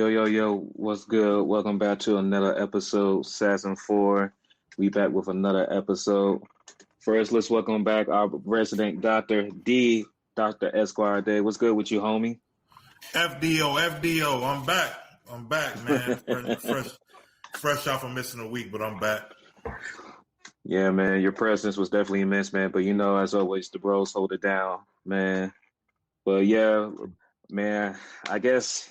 Yo, yo, yo, what's good? Welcome back to another episode, Season 4. We back with another episode. First, let's welcome back our resident Dr. D, Dr. Esquire Day. What's good with you, homie? FDO, I'm back, man. Fresh off of missing a week, but I'm back. Yeah, man, your presence was definitely immense, man. But as always, the bros hold it down, man. But yeah, man, I guess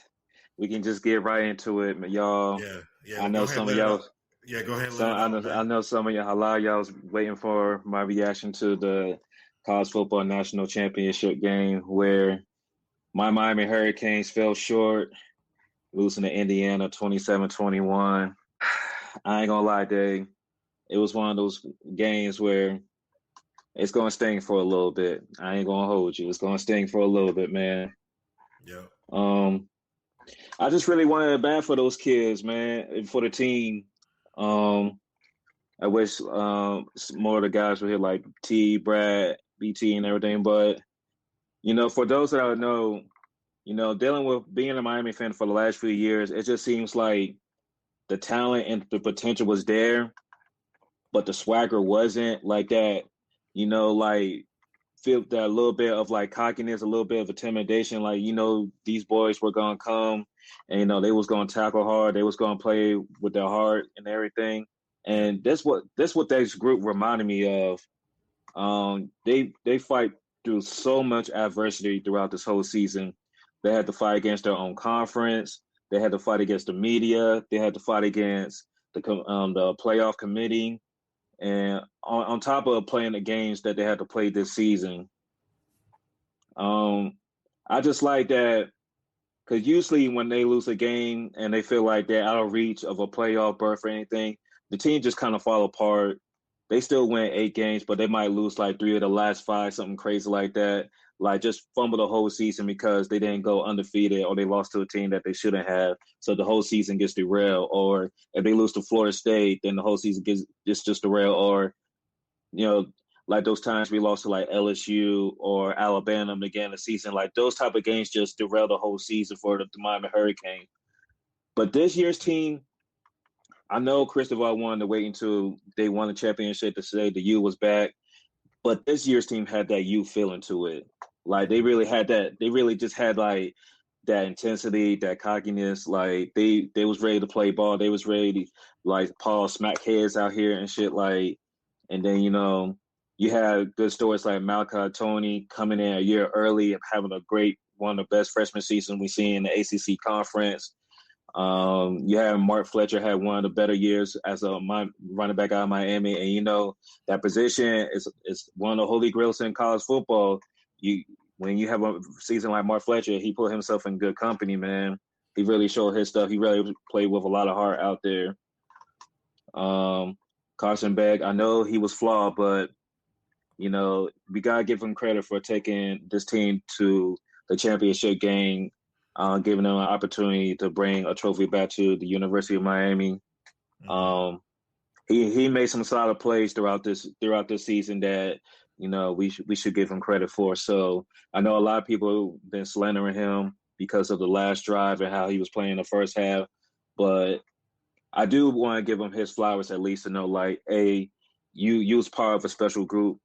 we can just get right into it, y'all. Yeah. I know some of y'all. Yeah, go ahead. I know some of y'all. A lot of y'all was waiting for my reaction to the College Football National Championship game, where my Miami Hurricanes fell short, losing to Indiana 27-21. I ain't gonna lie, Dave. It was one of those games where it's gonna sting for a little bit. I ain't gonna hold you. It's gonna sting for a little bit, man. Yeah. I just really wanted it bad for those kids, man, and for the team. I wish more of the guys were here, like T, Brad, BT, and everything. But for those that don't know, dealing with being a Miami fan for the last few years, it just seems like the talent and the potential was there, but the swagger wasn't like that. Like feel that little bit of like cockiness, a little bit of intimidation. Like these boys were gonna come, and they was gonna tackle hard. They was gonna play with their heart and everything. And that's what this group reminded me of. They fight through so much adversity throughout this whole season. They had to fight against their own conference. They had to fight against the media. They had to fight against the playoff committee. And on top of playing the games that they had to play this season, I just like that because usually when they lose a game and they feel like they're out of reach of a playoff berth or anything, the team just kind of fall apart. They still win 8 games, but they might lose like 3 of the last 5, something crazy like that. Like just fumble the whole season because they didn't go undefeated or they lost to a team that they shouldn't have. So the whole season gets derailed. Or if they lose to Florida State, then the whole season gets just derailed. Or, like those times we lost to like LSU or Alabama again in the season, like those type of games just derail the whole season for the Miami Hurricanes. But this year's team, I know Cristobal wanted to wait until they won the championship to say the U was back. But this year's team had that U feeling to it. Like they really had that. They really just had like that intensity, that cockiness. Like they was ready to play ball. They was ready to like Paul smack heads out here and shit. Like, and then you had good stories like Malachi Tony coming in a year early and having a great one of the best freshman seasons we see in the ACC conference. You had Mark Fletcher had one of the better years as a running back out of Miami, and that position is one of the holy grails in college football. When you have a season like Mark Fletcher, he put himself in good company, man. He really showed his stuff. He really played with a lot of heart out there. Carson Beck, I know he was flawed, but we gotta give him credit for taking this team to the championship game. Giving them an opportunity to bring a trophy back to the University of Miami. Mm-hmm. He made some solid plays throughout this season that we should give him credit for. So I know a lot of people have been slandering him because of the last drive and how he was playing the first half, but I do want to give him his flowers at least to know like, hey, you was part of a special group.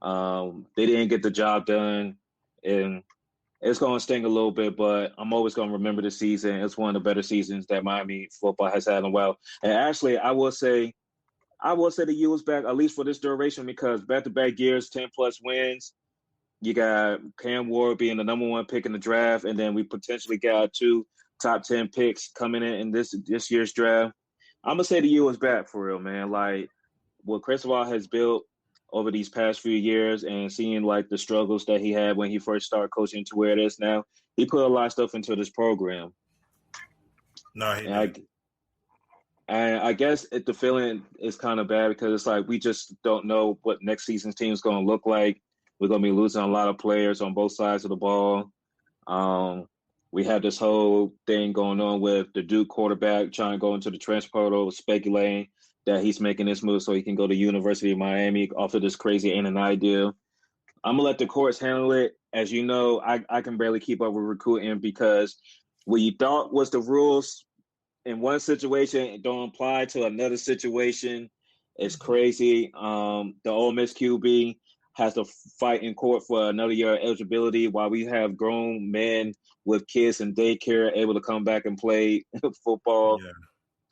They didn't get the job done, and it's going to sting a little bit, but I'm always going to remember the season. It's one of the better seasons that Miami football has had in a while. And actually, I will say the U was back, at least for this duration, because back-to-back years, 10-plus wins. You got Cam Ward being the number 1 pick in the draft, and then we potentially got 2 top 10 picks coming in this year's draft. I'm going to say the U is back for real, man. Like, what Cristobal has built over these past few years and seeing like the struggles that he had when he first started coaching to where it is now, he put a lot of stuff into this program. No, he did. And I guess the feeling is kind of bad because it's like we just don't know what next season's team is going to look like. We're going to be losing a lot of players on both sides of the ball. We have this whole thing going on with the Duke quarterback trying to go into the transfer portal, speculating that he's making this move so he can go to University of Miami off of this crazy A&I deal. I'm going to let the courts handle it. As you know, I can barely keep up with recruiting because what you thought was the rules in one situation don't apply to another situation. It's crazy. The Ole Miss QB has to fight in court for another year of eligibility while we have grown men with kids in daycare able to come back and play football. Yeah.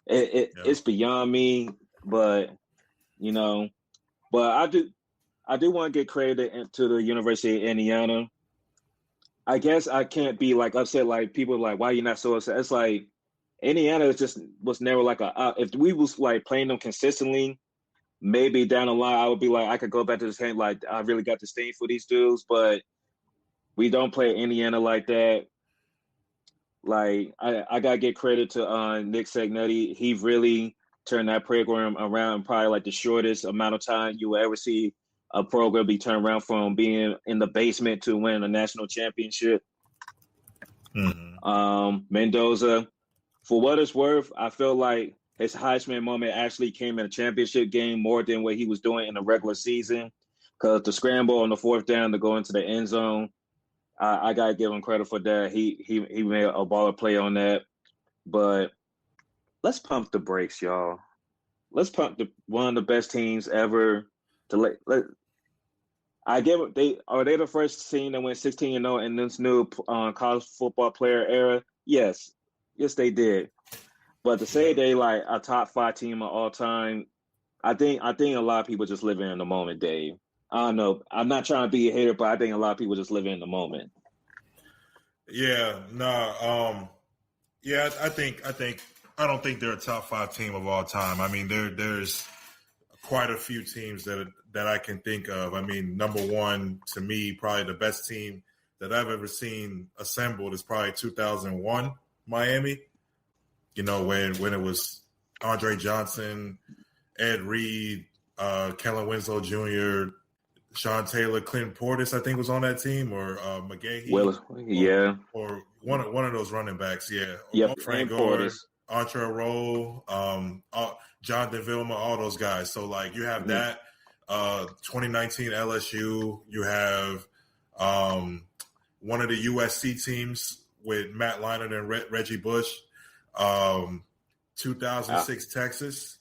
It's beyond me, but you know, but I do want to get credit to the University of Indiana. I guess I can't be like upset like people like why you not so upset. It's like Indiana was never like if we was like playing them consistently, maybe down the line I would be like I could go back to this game like I really got this thing for these dudes, but we don't play Indiana like that. Like I gotta get credit to Nick Sagnetti. He really turned that program around in probably like the shortest amount of time you will ever see a program be turned around from being in the basement to win a national championship. Mm-hmm. Mendoza, for what it's worth, I feel like his Heisman moment actually came in a championship game more than what he was doing in the regular season. Because the scramble on the fourth down to go into the end zone, I gotta give him credit for that. He made a baller play on that. But let's pump the brakes, y'all. Let's pump one of the best teams ever to let I give it. Are they the first team that went 16-0 in this new college football player era? Yes, they did. But to say they like a top 5 team of all time, I think a lot of people just living in the moment, Dave. I don't know. I'm not trying to be a hater, but I think a lot of people just living in the moment. Yeah, no, yeah, I don't think they're a top 5 team of all time. I mean, there's quite a few teams that I can think of. I mean, number one to me, probably the best team that I've ever seen assembled is probably 2001 Miami. You know, when it was Andre Johnson, Ed Reed, Kellen Winslow Jr., Sean Taylor, Clint Portis, I think was on that team, or McGahee. Well, yeah, or one of those running backs. Yeah, yep. Frank Gore, Entre Roll, Jonathan Vilma, all those guys. So like you have that 2019 LSU. You have one of the USC teams with Matt Leinart and Reggie Bush. 2006 Texas.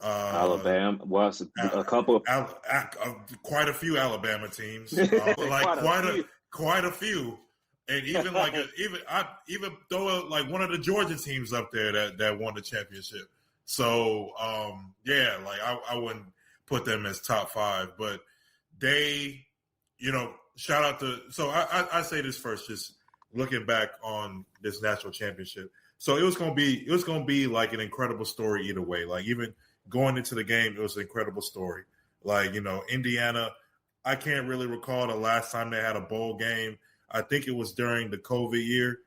Alabama was a couple of quite a few Alabama teams, quite a few, and even like even throw like one of the Georgia teams up there that won the championship. So yeah, like I wouldn't put them as top 5, but they, you know, shout out to. So I say this first, just looking back on this national championship. So it was gonna be like an incredible story either way. Like even going into the game, it was an incredible story. Like, you know, Indiana, I can't really recall the last time they had a bowl game. I think it was during the COVID year,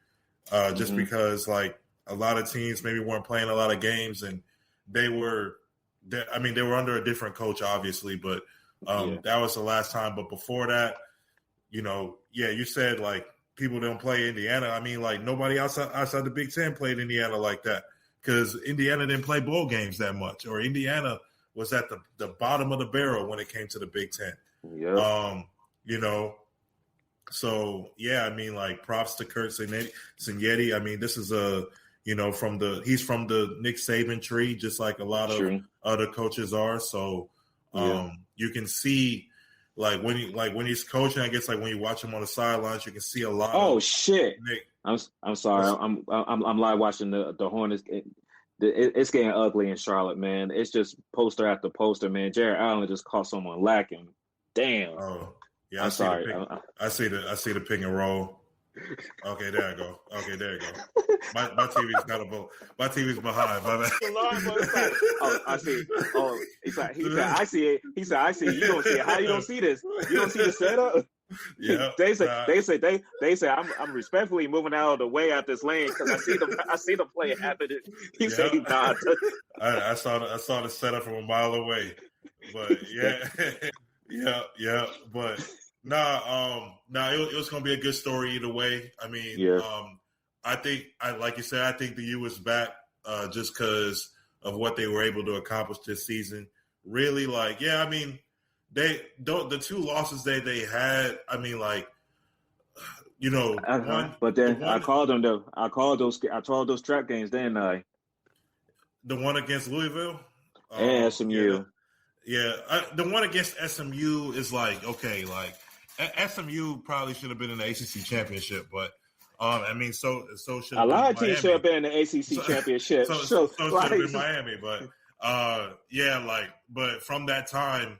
just because, like, a lot of teams maybe weren't playing a lot of games, and they were under a different coach, obviously, but that was the last time. But before that, you know, yeah, you said, like, people don't play Indiana. I mean, like, nobody outside the Big Ten played Indiana like that. Because Indiana didn't play bowl games that much, or Indiana was at the bottom of the barrel when it came to the Big Ten. Yeah. You know, so yeah, I mean, like, props to Kurt Cignetti. I mean, this is he's from the Nick Saban tree, just like a lot of other coaches are. So you can see, like when he's coaching, I guess, like when you watch him on the sidelines, you can see a lot. Oh shit! Nick. I'm sorry. I'm live watching the Hornets. It's getting ugly in Charlotte, man. It's just poster after poster, man. Jared Allen just caught someone lacking. Damn. Oh yeah. I'm sorry. I see the pick and roll. Okay, there I go. Okay, there you go. My TV's got a vote. My TV's behind. Oh, I see. Oh, he said, I see it. He said, I see it. You don't see it. How you don't see this? You don't see the setup? Yeah. They say I'm respectfully moving out of the way out this lane because I see the play happening. He said he not. I saw the setup from a mile away. But yeah. yeah. But it was gonna be a good story either way. I mean, I think like you said, I think the U was back just because of what they were able to accomplish this season. Really, like, yeah, I mean, the 2 losses they had, I mean, like, You know, But then I called those trap games, didn't I? The one against Louisville and SMU. The one against SMU is like, okay, like SMU probably should have been in the ACC championship, but I mean, so should a lot of teams should have been in the ACC championship. So should have been Miami, but but from that time,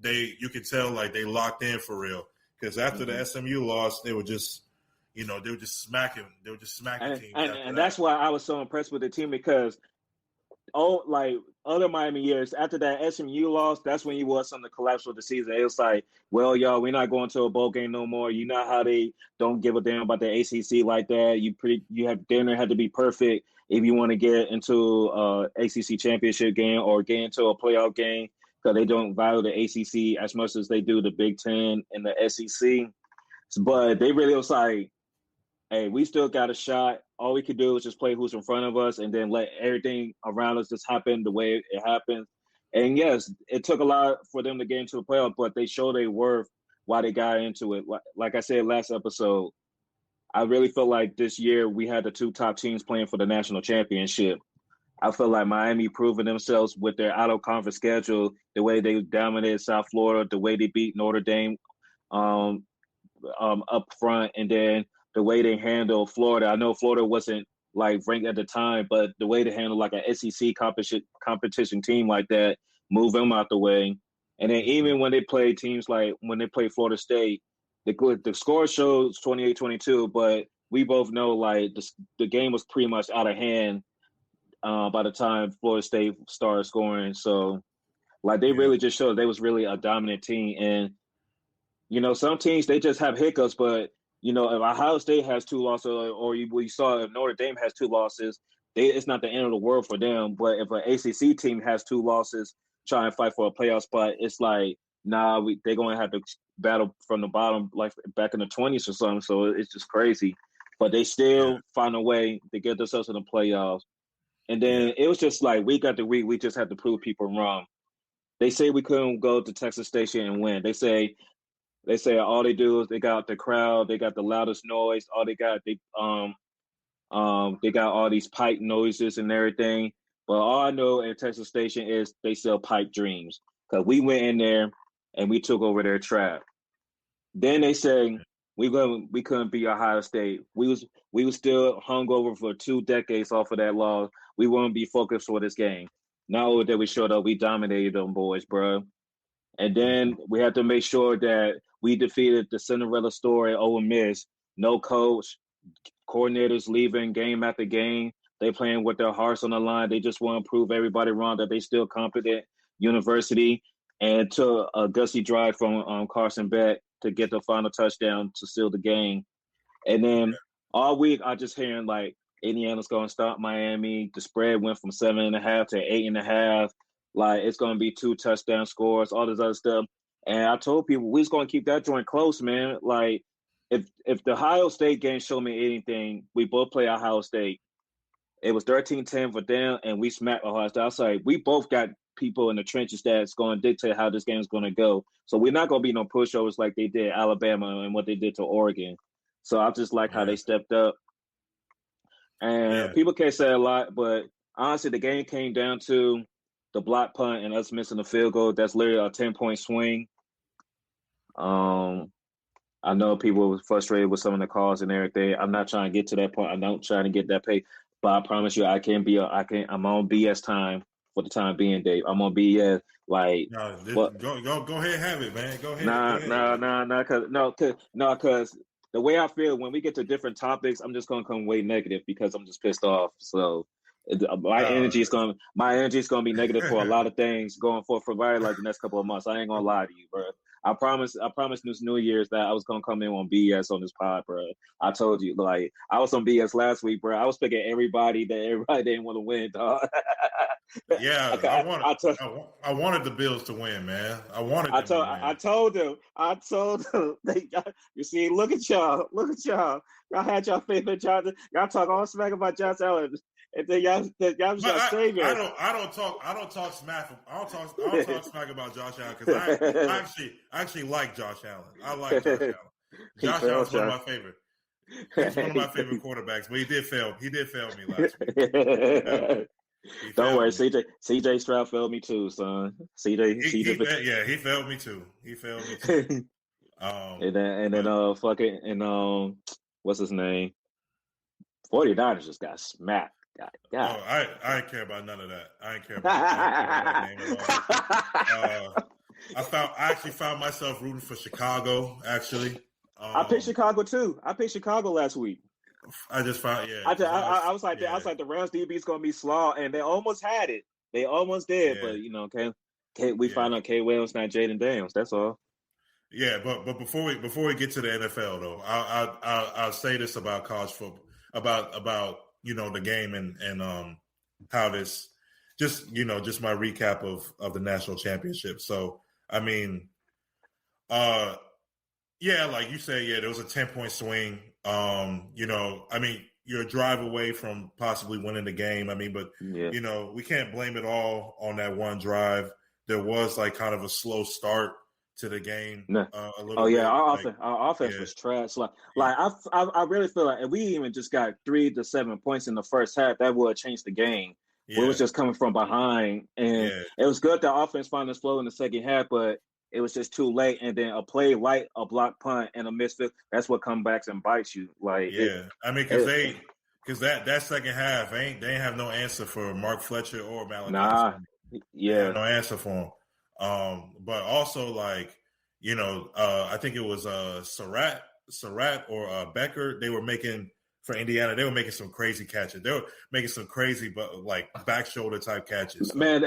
you could tell like they locked in for real, because after the SMU loss, they were just smacking teams, and that's why I was so impressed with the team, because like other Miami years, after that SMU loss, that's when you watched something collapse with the season. It was like, well, y'all, we're not going to a bowl game no more. You know how they don't give a damn about the ACC like that. You have dinner had to be perfect if you want to get into ACC championship game or get into a playoff game, because they don't value the ACC as much as they do the Big Ten and the SEC. But they really was like, hey, we still got a shot. All we could do is just play who's in front of us and then let everything around us just happen the way it happens. And yes, it took a lot for them to get into the playoff, but they showed their worth while they got into it. Like I said last episode, I really felt like this year we had the two top teams playing for the national championship. I feel like Miami proving themselves with their out-of-conference schedule, the way they dominated South Florida, the way they beat Notre Dame up front, and then the way they handle Florida. I know Florida wasn't like ranked at the time, but the way they handle like a SEC competition team like that, move them out the way. And then even when they play teams like when they play Florida State, the score shows 28-22, but we both know like the game was pretty much out of hand by the time Florida State started scoring. So like they really just showed they was really a dominant team. And you know, some teams they just have hiccups, but you know, if Ohio State has 2 losses, or we saw if Notre Dame has 2 losses, it's not the end of the world for them. But if an ACC team has 2 losses, try and fight for a playoff spot, it's like, nah, they're going to have to battle from the bottom, like back in the 20s or something. So it's just crazy. But they still find a way to get themselves in the playoffs. And then it was just like week after week, we just had to prove people wrong. They say we couldn't go to Texas Station and win. They say all they do is they got the crowd, they got the loudest noise, they got all these pipe noises and everything. But all I know at Texas Station is they sell pipe dreams, because we went in there and we took over their trap. Then they say we couldn't beat Ohio State. We was still hungover for 2 decades off of that loss. We wouldn't be focused for this game. Not only that we showed up, we dominated them boys, bro. And then we had to make sure that we defeated the Cinderella story, Ole Miss. No coach, coordinators leaving game after game. They playing with their hearts on the line. They just want to prove everybody wrong that they still competent university. And to a gusty drive from Carson Beck to get the final touchdown to seal the game. And then all week I just hearing like Indiana's going to stop Miami. The spread went from 7.5 to 8.5. Like, it's going to be 2 touchdown scores, all this other stuff. And I told people, we was going to keep that joint close, man. Like, if the Ohio State game showed me anything, we both play Ohio State. It was 13-10 for them, and we smacked Ohio State. I was like, we both got people in the trenches that's going to dictate how this game is going to go. So we're not going to be no pushovers like they did Alabama and what they did to Oregon. So I just like how they stepped up. And people can't say a lot, but honestly, the game came down to the block punt and us missing the field goal. That's literally a 10-point swing. I know people were frustrated with some of the calls and everything. I'm not trying to get to that point. I'm not trying to get that paid. But I promise you, I'm on BS time for the time being, Dave. I'm on BS. Like, go ahead and have it, man. Go ahead. Because the way I feel when we get to different topics, I'm just gonna come way negative because I'm just pissed off. So my energy is gonna be negative for a lot of things going forward for probably like the next couple of months. I ain't gonna lie to you, bro. I promised this New Year's that I was gonna come in on BS on this pod, bro. I told you, like, I was on BS last week, bro. I was picking everybody didn't want to win, dog. Yeah, I wanted the Bills to win, man. I told them. You see, look at y'all. Y'all had y'all faith in Josh. Y'all talk all smack about Josh Allen. And then y'all saving. I don't talk smack about Josh Allen, because I actually like Josh Allen. I like Josh Allen. Josh Allen's one of my favorite. He's one of my favorite quarterbacks, but he did fail. He did fail me last week. Don't worry, CJ Stroud failed me too, son. He failed me too. He failed me too. What's his name? 49ers just got smacked. God. Oh, I ain't care about none of that. I ain't care about that game at all. I actually found myself rooting for Chicago. Actually, I picked Chicago too. I picked Chicago last week. I just found I was like the Rams DB's gonna be slaw, and they almost had it. They almost did, but we found out K. Williams not Jaden Daniels. That's all. Yeah, but before we get to the NFL though, I'll say this about college football, about the game and how this just my recap of the national championship. So I mean, like you say, there was a 10-point swing. I mean, you're a drive away from possibly winning the game. I mean, but we can't blame it all on that one drive. There was like kind of a slow start to the game. A little bit. Our offense was trash. I really feel like if we even just got 3 to 7 points in the first half, that would have changed the game. Yeah. We was just coming from behind, and it was good that offense found its flow in the second half, but it was just too late. And then a play like a block punt and a missed field, that's what comes back and bites you. Because that second half they ain't have no answer for Mark Fletcher or Malachi. No answer for him. But also I think it was Surratt or Becker. They were making for Indiana. They were making some crazy catches. They were making some crazy, but like back shoulder type catches. Man,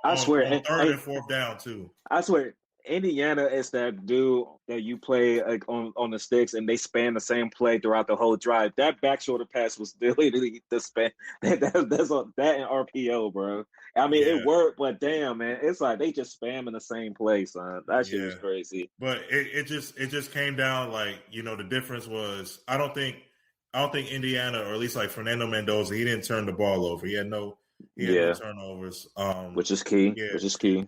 I swear, on third and fourth down too. I swear, Indiana is that dude that you play on the sticks, and they span the same play throughout the whole drive. That back shoulder pass was literally the span. That and RPO, bro. I mean, it worked, but damn, man, it's like they just spamming the same play, son. That shit was crazy. But it just came down the difference was I don't think Indiana, or at least like Fernando Mendoza, he didn't turn the ball over. He had no turnovers, which is key.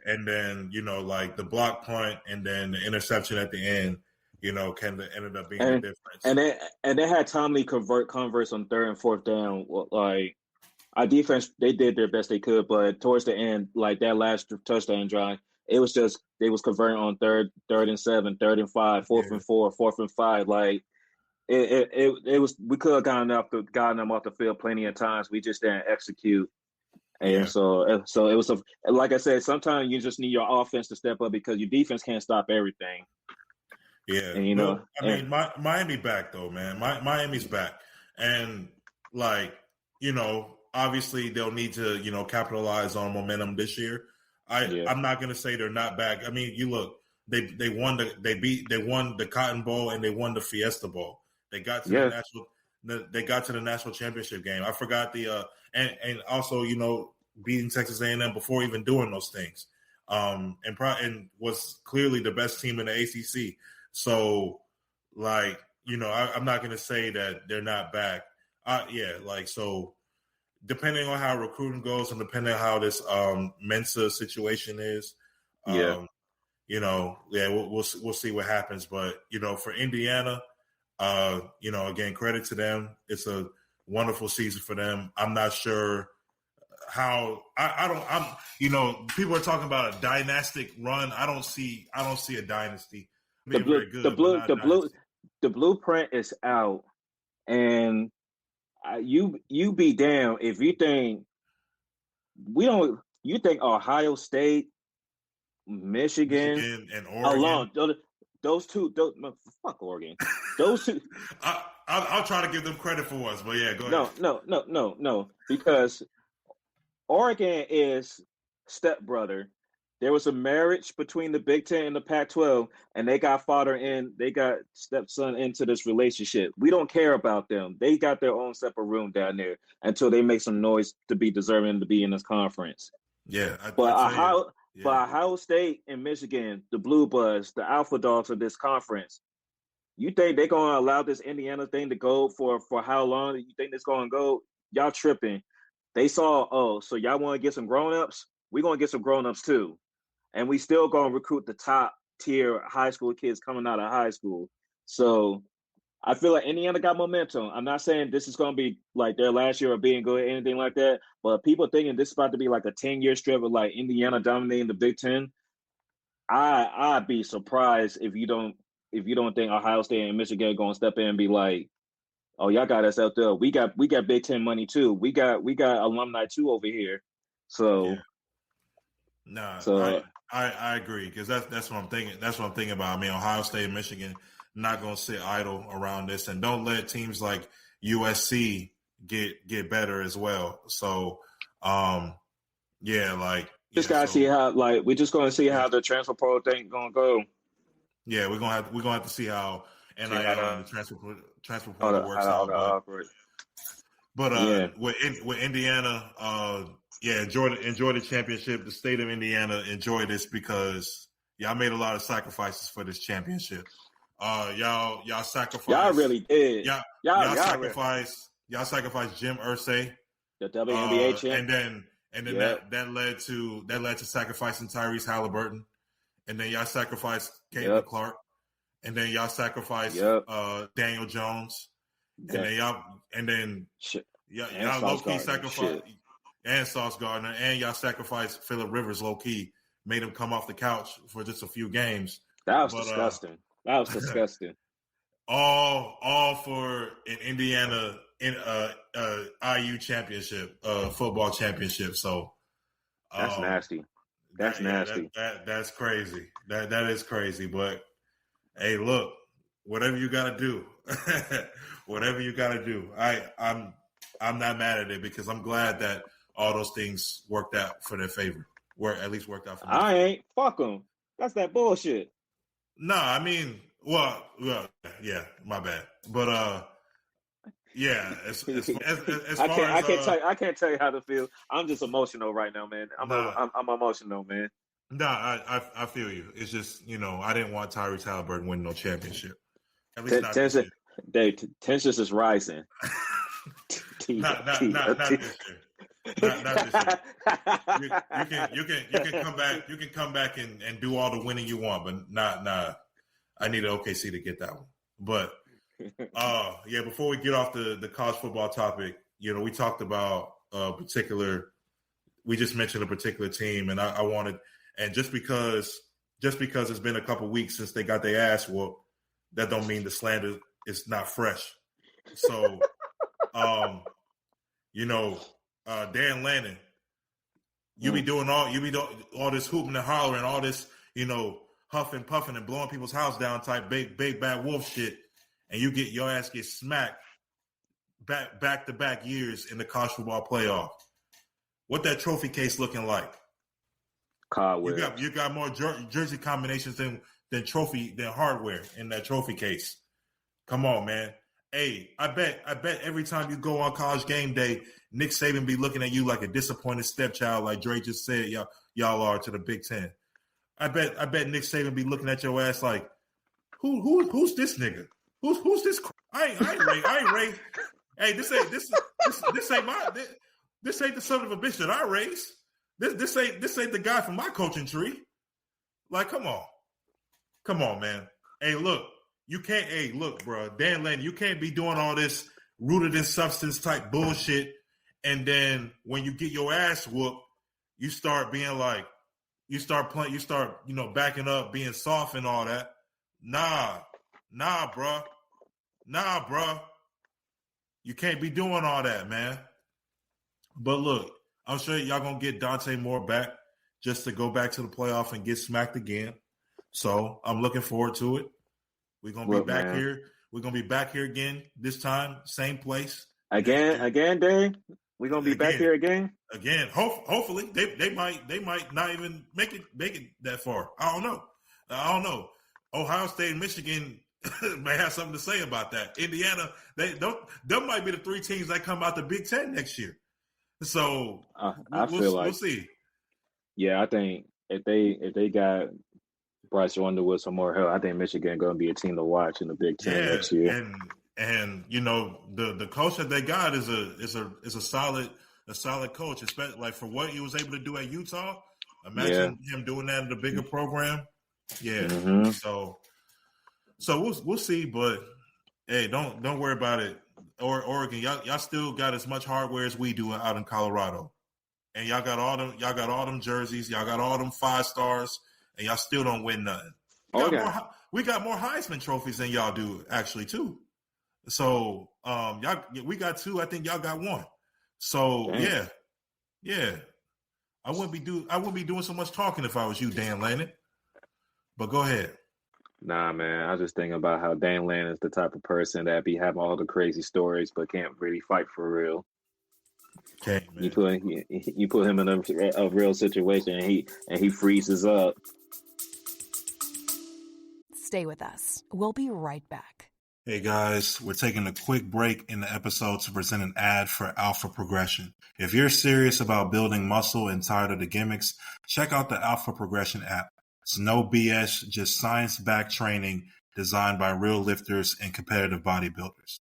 And then the block punt and then the interception at the end, ended up being the difference. And they had timely converts on third and fourth down. Like our defense, they did their best they could, but towards the end, like that last touchdown drive, it was just they was converting on third and 7, 3rd and 5, 4th and 4, 4th and 5. Like it was we could have gotten them off the field plenty of times. We just didn't execute. And so it was like I said, sometimes you just need your offense to step up because your defense can't stop everything. Yeah, and Miami back though, man. Miami's back, and obviously they'll need to capitalize on momentum this year. I'm not going to say they're not back. I mean, you look, they won the Cotton Bowl and they won the Fiesta Bowl. They got to the national championship game. I forgot and also beating Texas A&M before even doing those things, and was clearly the best team in the ACC. So I'm not going to say that they're not back. So depending on how recruiting goes and depending on how this Mensa situation is, we'll see what happens. But for Indiana, again, credit to them. It's a wonderful season for them. I'm not sure how people are talking about a dynastic run. I don't see a dynasty. The blueprint is out, and you be damned if you think you think Ohio State, Michigan and Oregon alone. Those two, fuck Oregon. Those two. I'll try to give them credit for once, but yeah, go ahead. No, because Oregon is stepbrother. There was a marriage between the Big Ten and the Pac-12, and they got stepson into this relationship. We don't care about them. They got their own separate room down there until they make some noise to be deserving to be in this conference. Yeah, but Ohio State and Michigan, the Blue Bloods, the Alpha Dogs of this conference, you think they're going to allow this Indiana thing to go for how long? You think it's going to go? Y'all tripping. They saw, so y'all want to get some grown-ups? We're going to get some grown-ups too. And we still going to recruit the top-tier high school kids coming out of high school. So I feel like Indiana got momentum. I'm not saying this is going to be like their last year of being good or anything like that, but people thinking this is about to be like a 10-year stretch of like Indiana dominating the Big Ten. I'd be surprised if you don't think Ohio State and Michigan are going to step in and be like, oh, y'all got us out there. We got Big Ten money too. We got alumni too over here. So, I agree because that's what I'm thinking. That's what I'm thinking about. I mean, Ohio State and Michigan not going to sit idle around this, and don't let teams like USC get better as well. So, just gotta see how we're just going to see how the transfer portal thing going to go. Yeah, we're gonna have to see how NIL and the transfer portal works out. But with Indiana, enjoy the championship. The state of Indiana enjoy this because y'all made a lot of sacrifices for this championship. Y'all sacrificed. Y'all really did. Y'all sacrificed Jim Irsay, the WNBA champ, and then that led to sacrificing Tyrese Halliburton, and then y'all sacrificed Caitlin Clark, and then y'all sacrificed Daniel Jones, y'all low key sacrificed and Sauce Gardner, and y'all sacrificed Phillip Rivers low key, made him come off the couch for just a few games. That was disgusting. That was disgusting. All for an Indiana IU championship, football championship. So that's nasty. That's nasty. That's crazy. That is crazy. But hey, look, whatever you got to do, whatever you got to do. I'm not mad at it because I'm glad that all those things worked out for their favor. At least worked out for me. I ain't. Fuck them. That's that bullshit. No, I mean, well, yeah, my bad. But as I can't tell you how to feel. I'm just emotional right now, man. I'm emotional, man. No, I feel you. It's just, I didn't want Tyrese Halliburton winning no championship. At least not this year. Tensions is rising. Not this year. Not this year. You can come back. You can come back and do all the winning you want, but not. I need an OKC to get that one. But before we get off the college football topic, we talked about we just mentioned a particular team, and I wanted, and just because it's been a couple weeks since they got their ass whooped, that don't mean the slander is not fresh. So, Dan Lannon, you be doing all this hooping and hollering, all this, huffing, puffing, and blowing people's house down type big bad wolf shit, and your ass get smacked back to back years in the college football playoff. What that trophy case looking like? You got more jersey combinations than hardware in that trophy case. Come on, man. Hey, I bet every time you go on College Game Day, Nick Saban be looking at you like a disappointed stepchild, like Dre just said y'all are to the Big Ten. I bet Nick Saban be looking at your ass like, who's this nigga? Who's this? I ain't raised. Hey, this ain't the son of a bitch that I raised. This ain't the guy from my coaching tree. Like, come on, man. Hey, look. You can't, bro, Dan Lannon, you can't be doing all this rooted in substance type bullshit, and then when you get your ass whooped, you start being like, backing up, being soft and all that. Nah, bro. You can't be doing all that, man. But look, I'm sure y'all gonna get Dante Moore back just to go back to the playoff and get smacked again. So I'm looking forward to it. We're gonna be back here. We're gonna be back here again this time, same place. Again, Dave. We're gonna be back here again. Again, hopefully they might not even make it that far. I don't know. Ohio State and Michigan may have something to say about that. Indiana, them might be the three teams that come out the Big Ten next year. So we'll see. Yeah, I think if they got Bryce Underwood some more help, I think Michigan going to be a team to watch in the Big Ten next year. And the coach that they got is a solid coach, especially like for what he was able to do at Utah. Imagine him doing that in the bigger program. Yeah. Mm-hmm. So we'll see, but Hey, don't worry about it. Or Oregon, y'all still got as much hardware as we do out in Colorado, and y'all got all them jerseys, y'all got all them 5 stars, and y'all still don't win nothing. We got more Heisman trophies than y'all do actually too. So we got 2. I think y'all got 1. So yeah. I wouldn't be doing so much talking if I was you, Dan Lannon. But go ahead. Nah, man. I was just thinking about how Dan Lannon is the type of person that be having all the crazy stories, but can't really fight for real. Okay, man. You put him in a real situation, and he freezes up. Stay with us. We'll be right back. Hey guys, we're taking a quick break in the episode to present an ad for Alpha Progression. If you're serious about building muscle and tired of the gimmicks, check out the Alpha Progression app. It's no BS, just science-backed training designed by real lifters and competitive bodybuilders.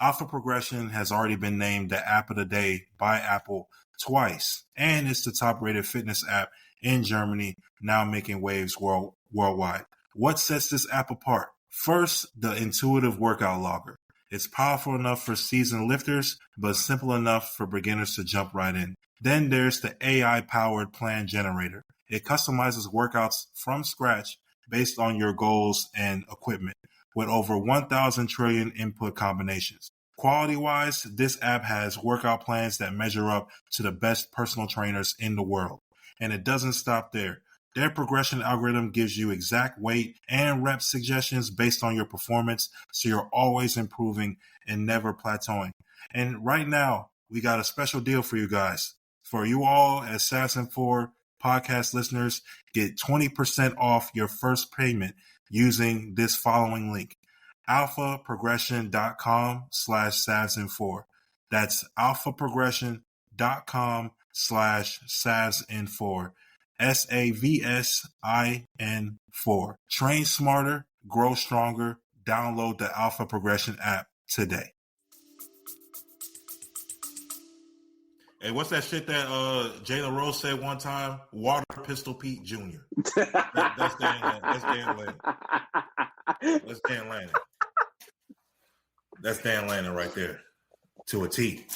Alpha Progression has already been named the App of the Day by Apple twice, and it's the top-rated fitness app in Germany, now making waves worldwide. What sets this app apart? First, the intuitive workout logger. It's powerful enough for seasoned lifters, but simple enough for beginners to jump right in. Then there's the AI-powered plan generator. It customizes workouts from scratch based on your goals and equipment, with over 1,000 trillion input combinations. Quality-wise, this app has workout plans that measure up to the best personal trainers in the world. And it doesn't stop there. Their progression algorithm gives you exact weight and rep suggestions based on your performance, so you're always improving and never plateauing. And right now, we got a special deal for you guys. For you all as Assassin4 podcast listeners, get 20% off your first payment using this following link, alphaprogression.com/Savsin4. That's alphaprogression.com/Savsin4. SAVSIN4. Train smarter, grow stronger. Download the Alpha Progression app today. Hey, what's that shit that Jalen Rose said one time? Water Pistol Pete Jr. That's Dan Lannon. That's Dan Lannon. That's Dan Lannon right there. To a T.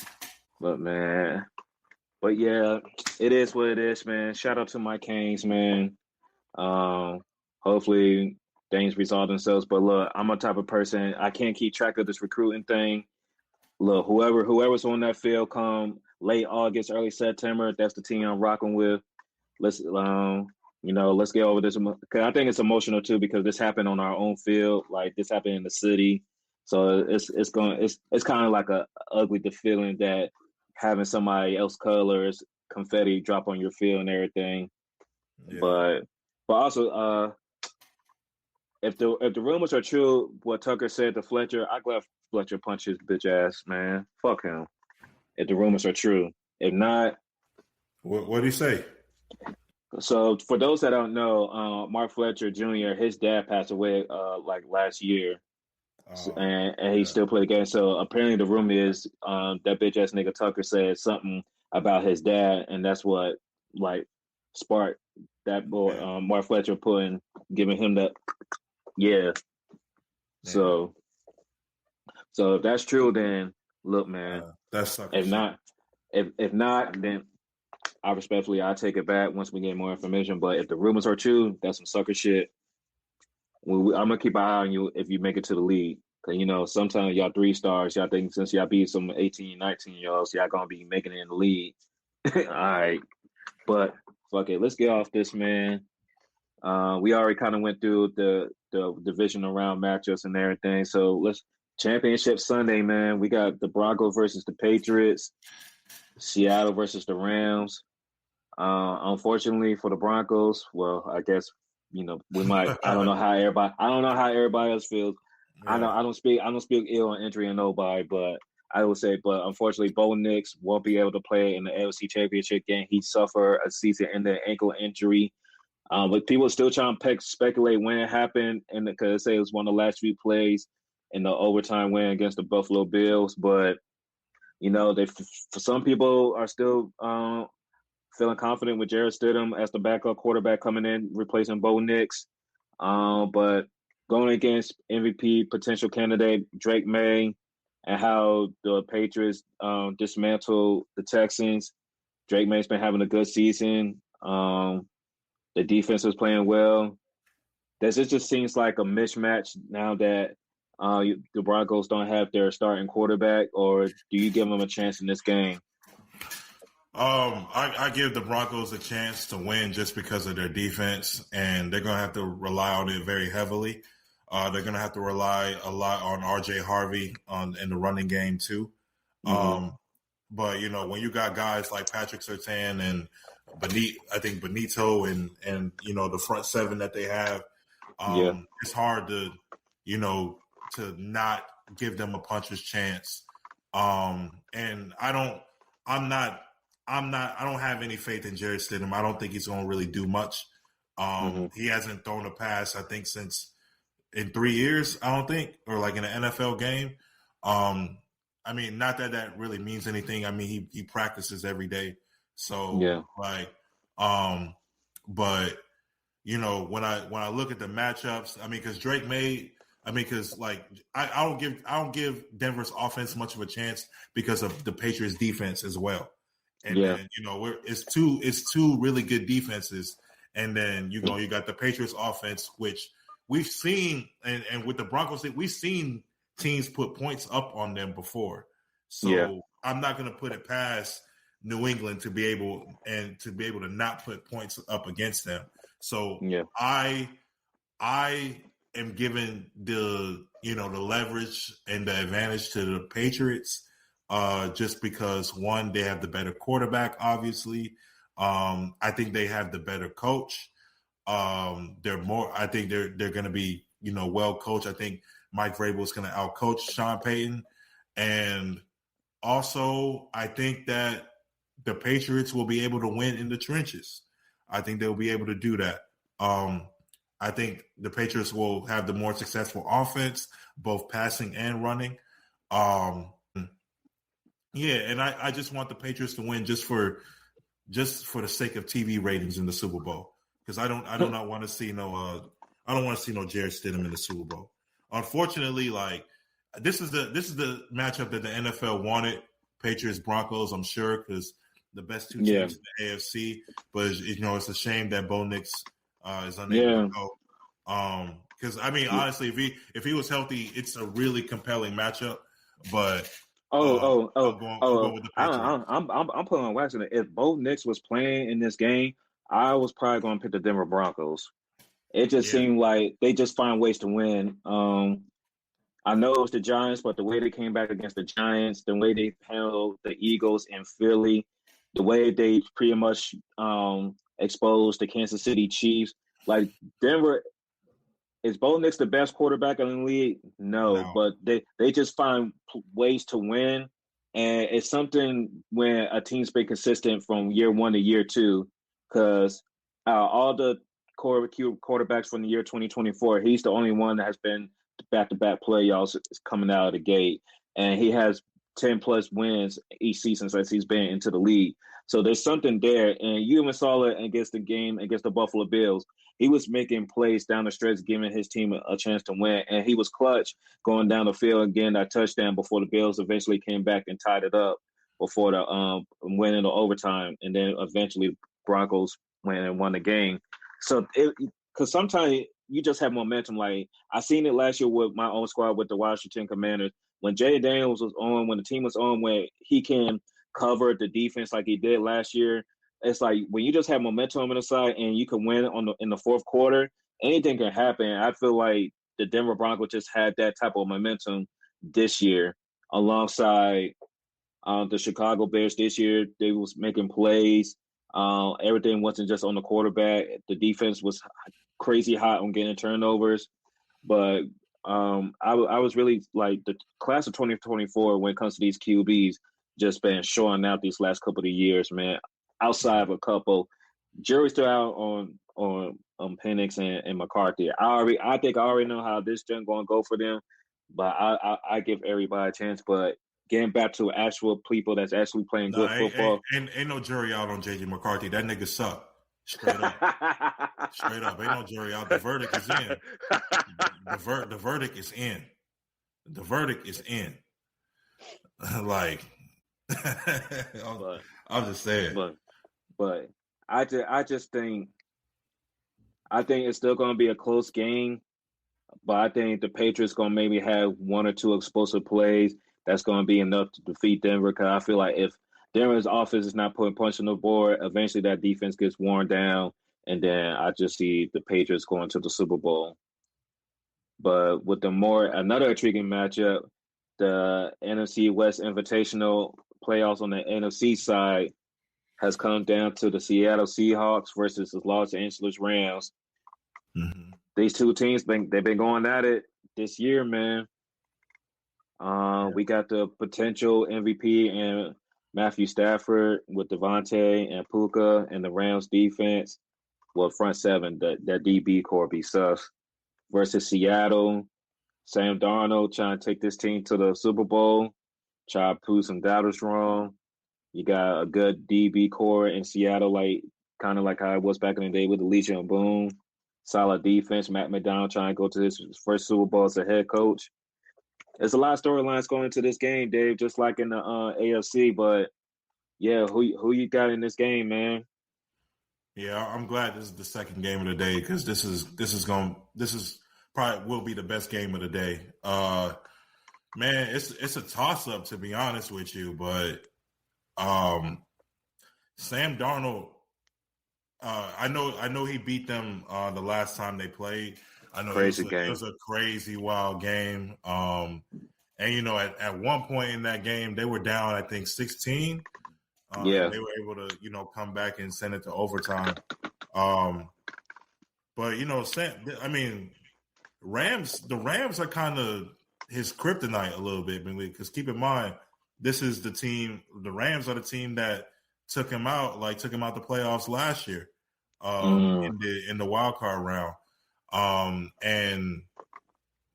But yeah, it is what it is, man. Shout out to my Canes, man. Hopefully things resolve themselves. But look, I'm a type of person, I can't keep track of this recruiting thing. Look, whoever's on that field come late August, early September, that's the team I'm rocking with. Let's get over this. Cause I think it's emotional too, because this happened on our own field. Like, this happened in the city. So it's kind of like a ugly feeling that having somebody else colors confetti drop on your field and everything. Yeah. But also, if the rumors are true, what Tucker said to Fletcher, I'm glad Fletcher punched his bitch ass, man. Fuck him. If the rumors are true. If not, what did he say? So for those that don't know, Mark Fletcher Jr., his dad passed away like last year. And he still played the game. So apparently the rumor is that bitch ass nigga Tucker said something about his dad, and that's what like sparked that boy Mark Fletcher giving him that. Yeah. So if that's true, then look, man. That's if not, then I respectfully I take it back once we get more information. But if the rumors are true, that's some sucker shit. I'm gonna keep an eye on you if you make it to the league. Cause sometimes y'all 3 stars, y'all think since y'all beat some 18, 19-year-olds, y'all gonna be making it in the league. All right. But fuck it, let's get off this, man. We already kind of went through the divisional round matchups and everything. So let's championship Sunday, man. We got the Broncos versus the Patriots, Seattle versus the Rams. Unfortunately for the Broncos, well, I guess we might. I don't know how everybody else feels. Yeah. I don't speak ill on injury on nobody, but I would say, unfortunately, Bo Nix won't be able to play in the AFC Championship game. He suffered a season-ending ankle injury. But people are still trying to speculate when it happened, and because they say it was one of the last few plays in the overtime win against the Buffalo Bills. But for some people are still feeling confident with Jarrett Stidham as the backup quarterback coming in, replacing Bo Nix. But going against MVP potential candidate Drake May, and how the Patriots dismantled the Texans. Drake May's been having a good season. The defense was playing well. It just seems like a mismatch now that the Broncos don't have their starting quarterback, or do you give them a chance in this game? I give the Broncos a chance to win just because of their defense, and they're going to have to rely on it very heavily. They're going to have to rely a lot on R.J. Harvey in the running game too. Mm-hmm. But when you got guys like Patrick Surtain and Benito and the front seven that they have, it's hard to to not give them a puncher's chance. And I don't have any faith in Jarrett Stidham. I don't think he's going to really do much. He hasn't thrown a pass, I think, since in 3 years, I don't think, or like in an NFL game. I mean, not that really means anything. I mean, he practices every day. So, but when I look at the matchups, I mean, because Drake May, I don't give Denver's offense much of a chance because of the Patriots defense as well. And then, it's two really good defenses. And then, you got the Patriots offense, which we've seen, and with the Broncos, we've seen teams put points up on them before. So I'm not going to put it past New England to be able to not put points up against them. So I am giving the leverage and the advantage to the Patriots just because, one, they have the better quarterback, obviously. I think they have the better coach. I think they're going to be, well coached. I think Mike Vrabel is going to outcoach Sean Payton. And also, I think that the Patriots will be able to win in the trenches. I think they'll be able to do that. I think the Patriots will have the more successful offense, both passing and running. And I just want the Patriots to win just for the sake of TV ratings in the Super Bowl, because I do not want to see no Jarrett Stidham in the Super Bowl. Unfortunately, this is the matchup that the NFL wanted, Patriots Broncos, I'm sure, because the best two teams in the AFC. But it's a shame that Bo Nix is unable to go. Because honestly, if he was healthy, it's a really compelling matchup. But I'm going with the Patriots. I'm pulling on wax. If Bo Nix was playing in this game, I was probably going to pick the Denver Broncos. It just seemed like they just find ways to win. I know it was the Giants, but the way they came back against the Giants, the way they handled the Eagles in Philly, the way they pretty much exposed the Kansas City Chiefs. Like, Denver, is Bo Nix the best quarterback in the league? No, but they just find ways to win. And it's something when a team's been consistent from year one to year two, because all the quarterbacks from the year 2024, he's the only one that has been back-to-back playoffs coming out of the gate. And he has 10-plus wins each season since he's been into the league. So there's something there. And you even saw it against the Buffalo Bills. He was making plays down the stretch, giving his team a chance to win. And he was clutch going down the field and getting that touchdown before the Bills eventually came back and tied it up before the winning the overtime. And then eventually Broncos went and won the game. So because sometimes you just have momentum. Like, I seen it last year with my own squad with the Washington Commanders. When Jay Daniels was on, when the team was on, where he can cover the defense like he did last year, it's like when you just have momentum on the side and you can win in the fourth quarter, anything can happen. I feel like the Denver Broncos just had that type of momentum this year, alongside the Chicago Bears this year. They was making plays. Everything wasn't just on the quarterback. The defense was crazy hot on getting turnovers. But I was really like, the class of 2024 when it comes to these QBs just been showing out these last couple of years, man. Outside of a couple, jury's still out on Penix and McCarthy. I think I already know how this gen going to go for them, but I give everybody a chance. But getting back to actual people that's actually playing good football. Ain't no jury out on JJ McCarthy. That nigga suck. Straight up. Straight up. Ain't no jury out. The verdict is in. The verdict is in. The verdict is in. Like, I'll just say it. But I just think it's still going to be a close game. But I think the Patriots going to maybe have one or two explosive plays that's going to be enough to defeat Denver. Because I feel like if Denver's offense is not putting punch on the board, eventually that defense gets worn down, and then I just see the Patriots going to the Super Bowl. But with another intriguing matchup, the NFC West Invitational playoffs on the NFC side has come down to the Seattle Seahawks versus the Los Angeles Rams. Mm-hmm. These two teams, they've been going at it this year, man. We got the potential MVP and Matthew Stafford with Devontae and Puka and the Rams defense. Well, front seven, that DB core be sus. Versus Seattle, Sam Darnold trying to take this team to the Super Bowl, try to prove some doubters wrong. You got a good DB core in Seattle, kind of like how it was back in the day with the Legion of Boom. Solid defense. Matt McDonald trying to go to his first Super Bowl as a head coach. There's a lot of storylines going into this game, Dave, just like in the AFC. But yeah, who you got in this game, man? Yeah, I'm glad this is the second game of the day because this is probably will be the best game of the day. Man, it's a toss up to be honest with you, but Sam Darnold, I know he beat them the last time they played. I know it was a crazy wild game. And at one point in that game they were down I think 16. They were able to, come back and send it to overtime. But the Rams are kind of his kryptonite a little bit, because keep in mind, this is the team. The Rams are the team that took him out the playoffs last year, in the wild card round. And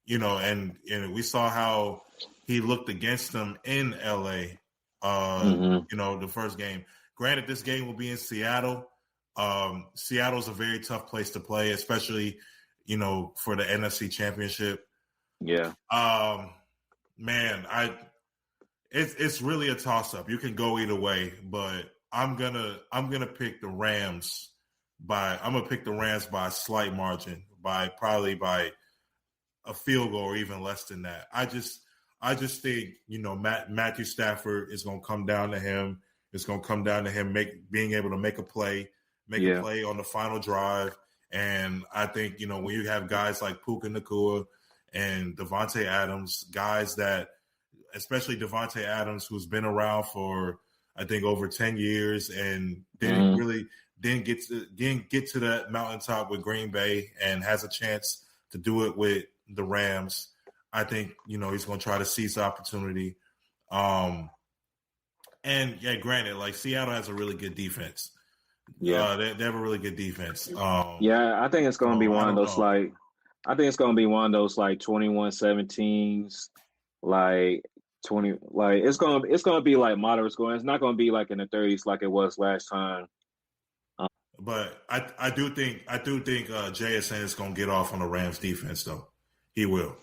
we saw how he looked against them in LA. The first game. Granted, this game will be in Seattle. Seattle's a very tough place to play, especially, for the NFC Championship. Yeah. Man, it's really a toss-up. You can go either way, but I'm gonna pick the Rams by a slight margin, by a field goal or even less than that. I just think, Matthew Stafford is going to come down to him. It's going to come down to him being able to make a play on the final drive. And I think, when you have guys like Puka Nacua and Devontae Adams, guys that, especially Devontae Adams, who's been around for, I think, over 10 years and didn't get to that mountaintop with Green Bay and has a chance to do it with the Rams. I think, he's going to try to seize the opportunity. And yeah, granted, Seattle has a really good defense. Yeah. They have a really good defense. I think it's going to be one of those, I think it's going to be one of those 21-17s, 20, it's going to be moderate scoring. It's not going to be in the 30s like it was last time. But I do think JSN is going to get off on the Rams defense, though. He will.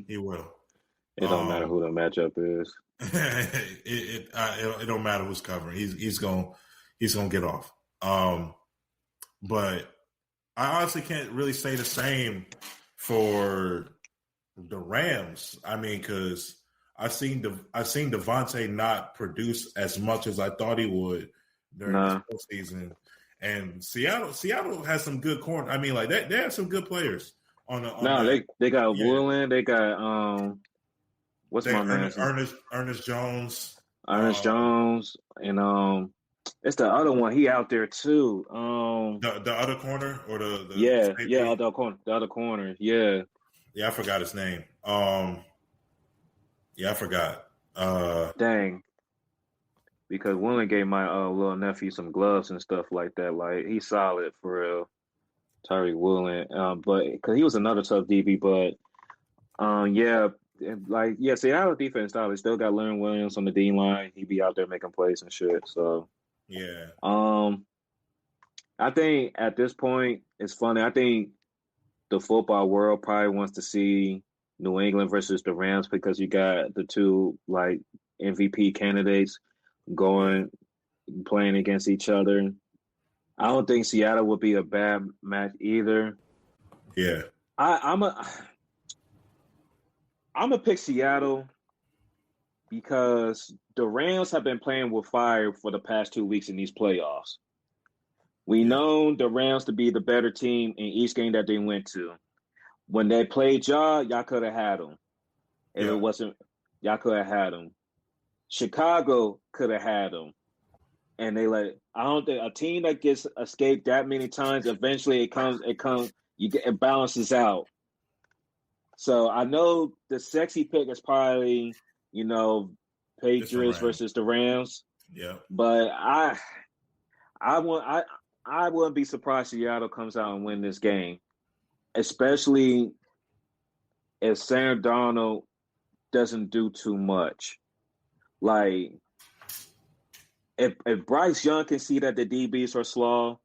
He will. It don't matter who the matchup is. It don't matter who's covering. He's gonna get off. But I honestly can't really say the same for the Rams. I mean, because I've seen Devontae not produce as much as I thought he would during this postseason. And Seattle has some good corner. I mean, they have some good players. They got Woolen. They got what's my man? Ernest Jones. Ernest Jones, and it's the other one. He out there too. The other corner or the the other corner. Yeah. Yeah, I forgot his name. I forgot. Dang. Because Woolen gave my little nephew some gloves and stuff like that. He's solid for real. Tyreek Woolen, but because he was another tough DB, but Seattle defense style. They still got Leonard Williams on the D line. He be out there making plays and shit. So yeah. I think at this point, it's funny. I think the football world probably wants to see New England versus the Rams because you got the two like MVP candidates Yeah. going playing against each other. I don't think Seattle would be a bad match either. Yeah. I'm a pick Seattle because the Rams have been playing with fire for the past 2 weeks in these playoffs. We Yeah. know the Rams to be the better team in each game that they went to. When they played y'all could have had them. If it Yeah. wasn't, y'all could have had them. Chicago could have had them. And I don't think a team that gets escaped that many times, eventually it balances out. So I know the sexy pick is probably, Patriots Rams. versus the Rams. Yeah. But I wouldn't be surprised Seattle comes out and win this game, especially if Sam Darnold doesn't do too much. Like if Bryce Young can see that the DBs are slow,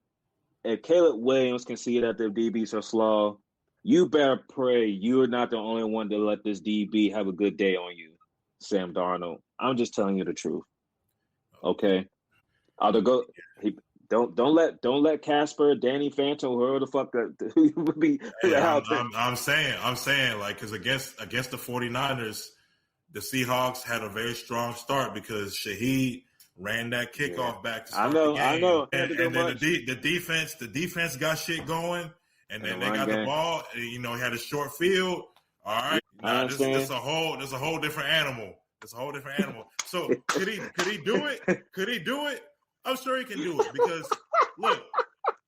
if Caleb Williams can see that the DBs are slow, you better pray you're not the only one to let this DB have a good day on you, Sam Darnold. I'm just telling you the truth. Okay. Don't let Casper, Danny Phantom, whoever the fuck that be out there. I'm saying like because against the 49ers, the Seahawks had a very strong start because Shaheed ran that kickoff back to start the game. I know. And then the defense got shit going, and then they got the ball. And, he had a short field. All right, this is a whole different animal. It's a whole different animal. So could he do it? Could he do it? I'm sure he can do it because look,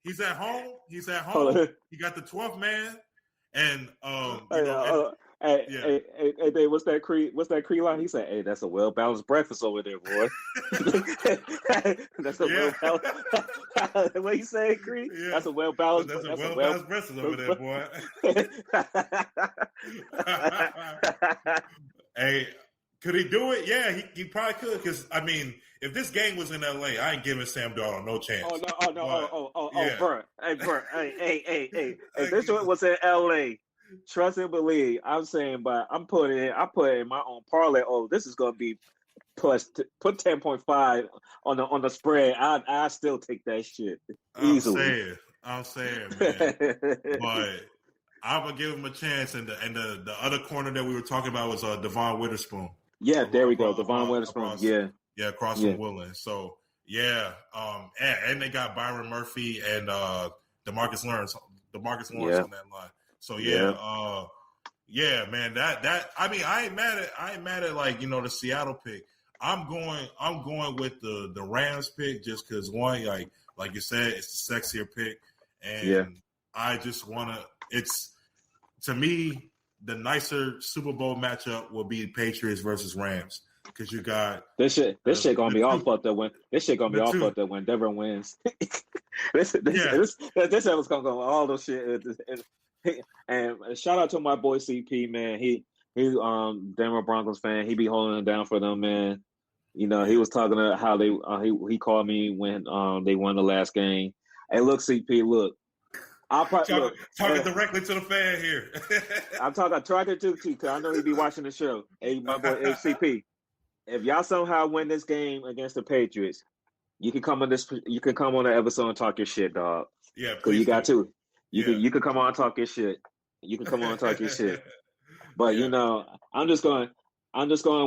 he's at home. He got the 12th man, and Hey, what's that Cree line? He said, "Hey, that's a well balanced breakfast over there, boy." That's a well balanced. What you say, Cree? Yeah. That's a well balanced. That's a well balanced breakfast over there, boy. Hey, could he do it? Yeah, he probably could. Because if this game was in LA, I ain't giving Sam Darnold no chance. Bro. Hey. If this one was in LA. Trust and believe. I'm saying, but I put in my own parlay. Oh, this is gonna be put 10.5 on the spread. I still take that shit easily. I'm saying, man. But I'm gonna give him a chance. And the other corner that we were talking about was Devon Witherspoon. Yeah, there we go. Devon Witherspoon. Across from Willen. So and they got Byron Murphy and DeMarcus Lawrence on that line. So man, that I ain't mad at like the Seattle pick. I'm going with the Rams pick just because one, like you said, it's the sexier pick, and I just it's to me the nicer Super Bowl matchup will be Patriots versus Rams because you got this shit gonna be off up there when Denver wins. this episode's gonna go all those shit. And shout out to my boy CP, man. He Denver Broncos fan. He be holding it down for them, man. He was talking about how they he called me when they won the last game. Hey, look, CP, look. I'll probably talking directly to the fan here. I'm talking to because I know he be watching the show. Hey, my boy CP. If y'all somehow win this game against the Patriots, you can come on the episode and talk your shit, dog. Yeah, because you got to. You can come on and talk your shit. But I'm just going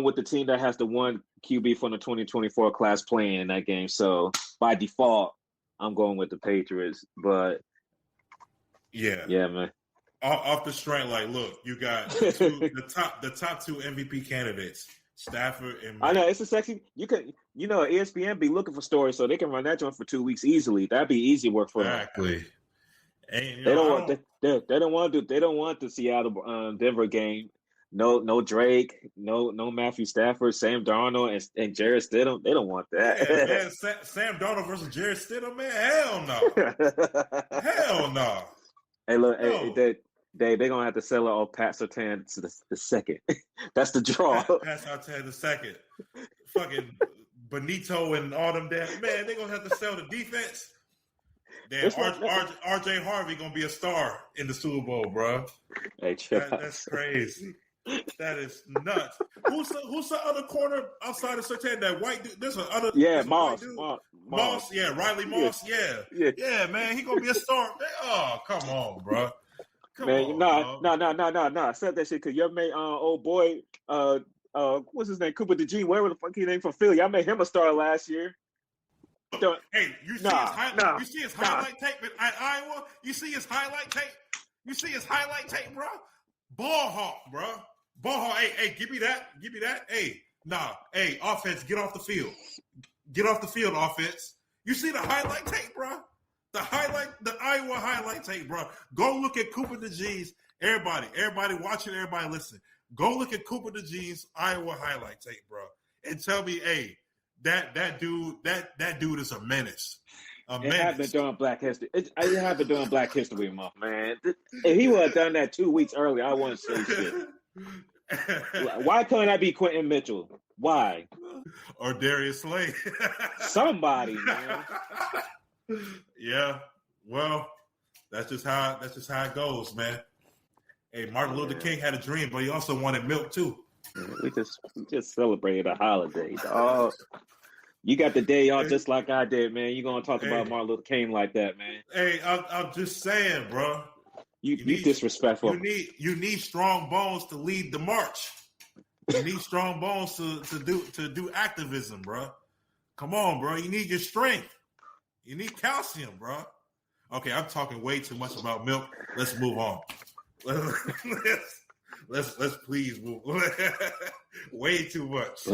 with the team that has the one QB from the 2024 class playing in that game. So by default, I'm going with the Patriots. But yeah, man. Off the strength, like, look, you got the top two MVP candidates, Stafford and Matt. I know it's a sexy. ESPN be looking for stories, so they can run that joint for 2 weeks easily. That'd be easy work for them. Exactly. They don't want the Seattle Denver game. No Drake, no Matthew Stafford, Sam Darnold, and Jarrett Stidham. They don't want that. Yeah, man, Sam Darnold versus Jarrett Stidham, man. Hell no. Hell no. Hey, look, no. They're gonna have to sell it on Pat Surtain to the second. That's the draw. Pat Surtain the second. Fucking Benito and all them damn man. They're gonna have to sell the defense. Damn, RJ Harvey gonna be a star in the Super Bowl, bro. Hey, that's crazy. That is nuts. Who's the other corner outside of Sertan? That white dude. There's Moss. Moss. Yeah, Riley Moss. Yeah, man. He gonna be a star. Oh, come on, bro. No. I said that shit because your mate, old boy, what's his name? Cooper DeJean, whatever the fuck he named from Philly. I made him a star last year. Hey, you see his highlight tape at Iowa? You see his highlight tape? Bro? Ball hawk, bro. Ball hawk. Hey, give me that. Hey, offense, get off the field. Get off the field, offense. You see the highlight tape, bro? The Iowa highlight tape, bro. Go look at Cooper DeJean's. Everybody watching, everybody listening. Go look at Cooper DeJean's Iowa highlight tape, bro, and tell me, hey, that dude is a menace. It have been doing Black History. It have been doing Black History Month, man. If he would have done that 2 weeks earlier, I wouldn't say shit. Why couldn't I be Quentin Mitchell? Why? Or Darius Slay? Somebody, man. Yeah. Well, that's just how it goes, man. Hey, Martin Luther King had a dream, but he also wanted milk too. We just celebrated a holiday, dog. You got the day off just like I did, man. You gonna talk about Martin Luther King like that, man? Hey, I'm just saying, bro. You need disrespectful. You need strong bones to lead the march. You need strong bones to do activism, bro. Come on, bro. You need your strength. You need calcium, bro. Okay, I'm talking way too much about milk. Let's move on. Let's please move. Way too much.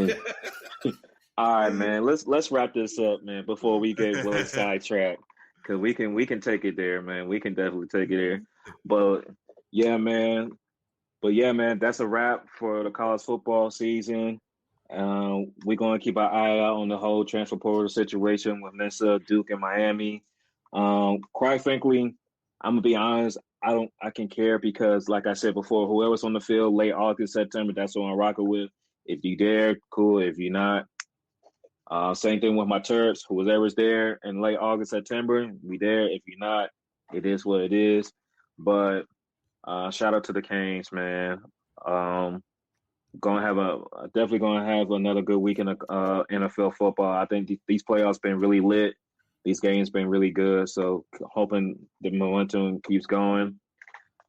All right, man. Let's wrap this up, man, before we get really sidetracked. Cause we can take it there, man. We can definitely take it there. But yeah, man. That's a wrap for the college football season. We're gonna keep our eye out on the whole transfer portal situation with Mensa, Duke, and Miami. Quite frankly, I'm gonna be honest. I can care because, like I said before, whoever's on the field late August, September, that's what I'm rocking with. If you there, cool. If you're not, same thing with my Terps. Whoever's there in late August, September, we there. If you're not, it is what it is. But shout out to the Canes, man. Definitely gonna have another good week in NFL football. I think these playoffs been really lit. These games been really good, so hoping the momentum keeps going.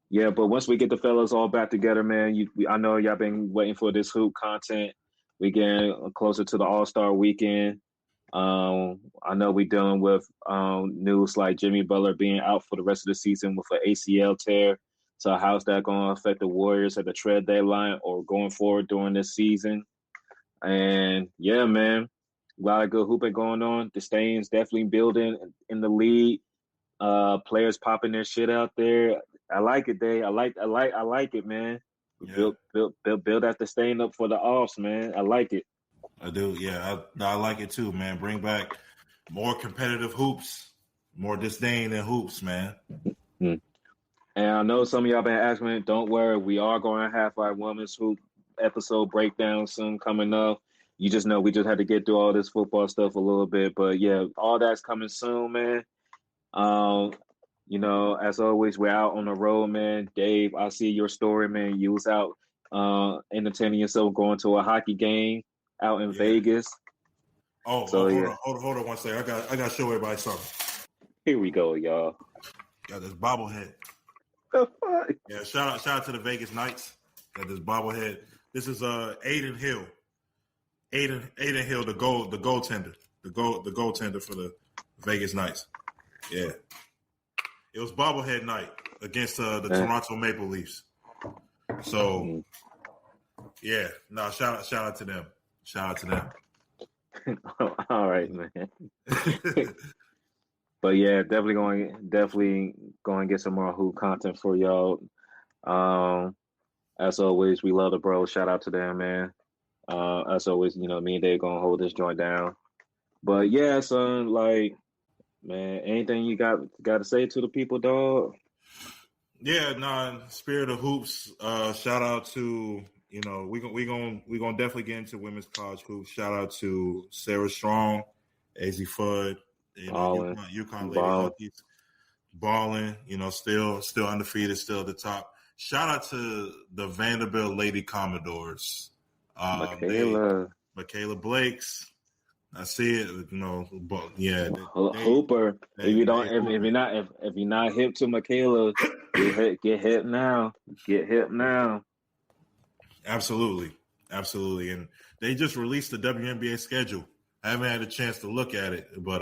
Yeah, but once we get the fellas all back together, man, I know y'all been waiting for this hoop content. We getting closer to the All-Star weekend. I know we're dealing with news like Jimmy Butler being out for the rest of the season with an ACL tear. So how's that going to affect the Warriors at the trade deadline or going forward during this season? And yeah, man, a lot of good hooping going on. The Stains definitely building in the league. Players popping their shit out there. I like it, Dave. I like it, man. Yeah. Build out the Stain up for the offs, man. I like it. I do, yeah. I like it too, man. Bring back more competitive hoops, more disdain in hoops, man. Mm-hmm. And I know some of y'all been asking me, don't worry, we are going to have our women's hoop episode breakdown soon coming up. You just know we just had to get through all this football stuff a little bit. But yeah, all that's coming soon, man. As always, we're out on the road, man. Dave, I see your story, man. You was out entertaining yourself going to a hockey game out in Vegas. Hold on one second. I got to show everybody something. Here we go, y'all. Got this bobblehead. Yeah, shout out to the Vegas Knights. Got this bobblehead. This is Aiden Hill. Aiden Hill, the goaltender. The goaltender for the Vegas Knights. Yeah. It was bobblehead night against the Toronto Maple Leafs. So yeah, no, shout out to them. Shout out to them. All right, man. But yeah, definitely going to get some more hoop content for y'all. As always, we love the bros. Shout out to them, man. As always, me and Dave gonna hold this joint down. But yeah, son, man, anything you got to say to the people, dog? Yeah, spirit of hoops. Shout out to we gonna definitely get into women's college hoops. Shout out to Sarah Strong, AZ Fudd, UConn Lady Hokies balling. Still undefeated, still at the top. Shout out to the Vanderbilt Lady Commodores. Michaela Blakes. I see it, but yeah. Hooper. If you're not hip to Michaela, get hip now. Get hip now. Absolutely. And they just released the WNBA schedule. I haven't had a chance to look at it, but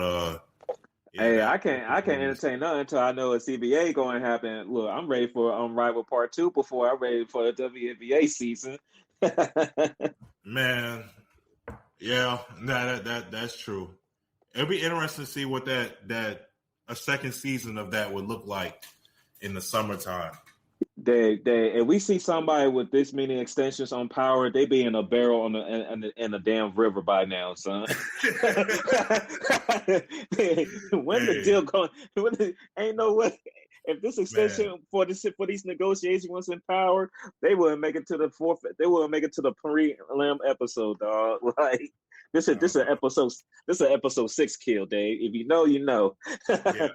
I can't entertain nothing until I know a CBA going to happen. Look, I'm ready for Rival Part 2 before I'm ready for the WNBA season. Man. Yeah, that's true. It'll be interesting to see what that a second season of that would look like in the summertime. If we see somebody with this many extensions on power, they be in a barrel in a damn river by now, son. When the deal going? Ain't no way. If this extension for these negotiations was in power, they wouldn't make it to the fourth. They wouldn't make it to the prelim episode, dog. Like this is episode 6 kill, Dave. If you know, you know. Yeah.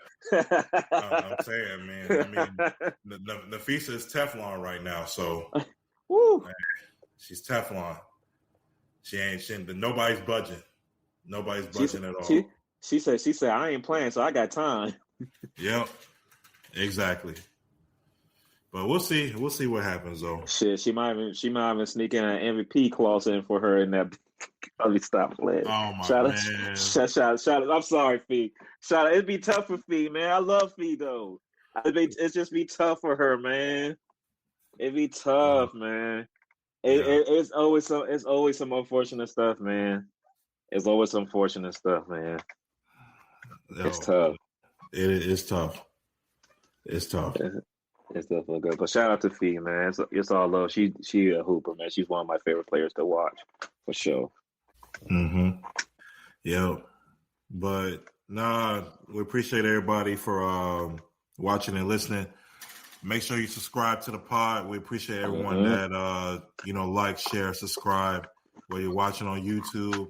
I'm saying, man. I mean, Nafisa is Teflon right now, so man, she's Teflon. She ain't nobody's budging. Nobody's budging at all. She said I ain't playing, so I got time. Yep. Exactly, but we'll see. We'll see what happens, though. Shit, she might even sneak in an MVP clause in for her in that. Probably stop playing. Oh my man! Shout out! I'm sorry, Fee. Shout out! It'd be tough for Fee, man. I love Fee though. It's just be tough for her, man. It'd be tough, man. It's always some unfortunate stuff, man. It's always some unfortunate stuff, man. It's tough. It is tough. It's tough. It's definitely good. But shout out to Fee, man. It's all love. She a hooper, man. She's one of my favorite players to watch, for sure. Mm-hmm. Yeah. But we appreciate everybody for watching and listening. Make sure you subscribe to the pod. We appreciate everyone that like, share, subscribe, whether you're watching on YouTube,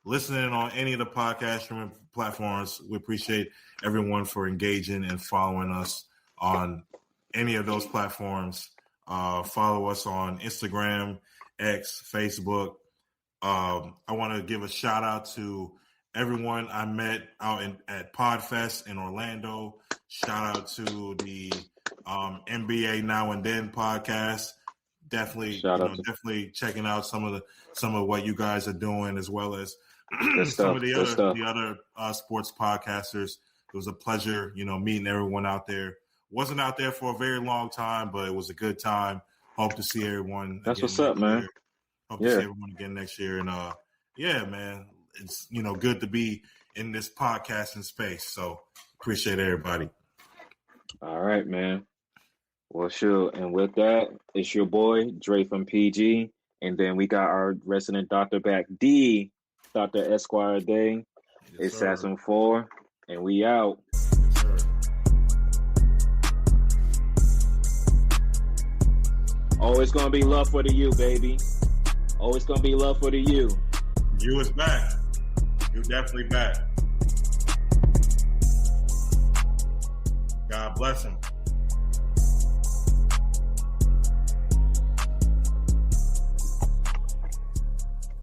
listening on any of the podcast streaming platforms. We appreciate everyone for engaging and following us on any of those platforms. Follow us on Instagram, X, Facebook. I want to give a shout out to everyone I met out at Podfest in Orlando. Shout out to the NBA Now and Then podcast. Definitely, definitely checking out some of what you guys are doing, as well as some of the other sports podcasters. It was a pleasure, meeting everyone out there. Wasn't out there for a very long time, but it was a good time. Hope to see everyone. That's what's up, man. Hope to see everyone again next year. And man, it's good to be in this podcasting space. So appreciate everybody. All right, man. Well, sure. And with that, it's your boy Dre from PG, and then we got our resident doctor back, D. Dr. Esquire Day. Yes, it's Assassin 4, and we out. Always gonna be love for the U, baby. Always gonna be love for the U. You is back. You definitely back. God bless him.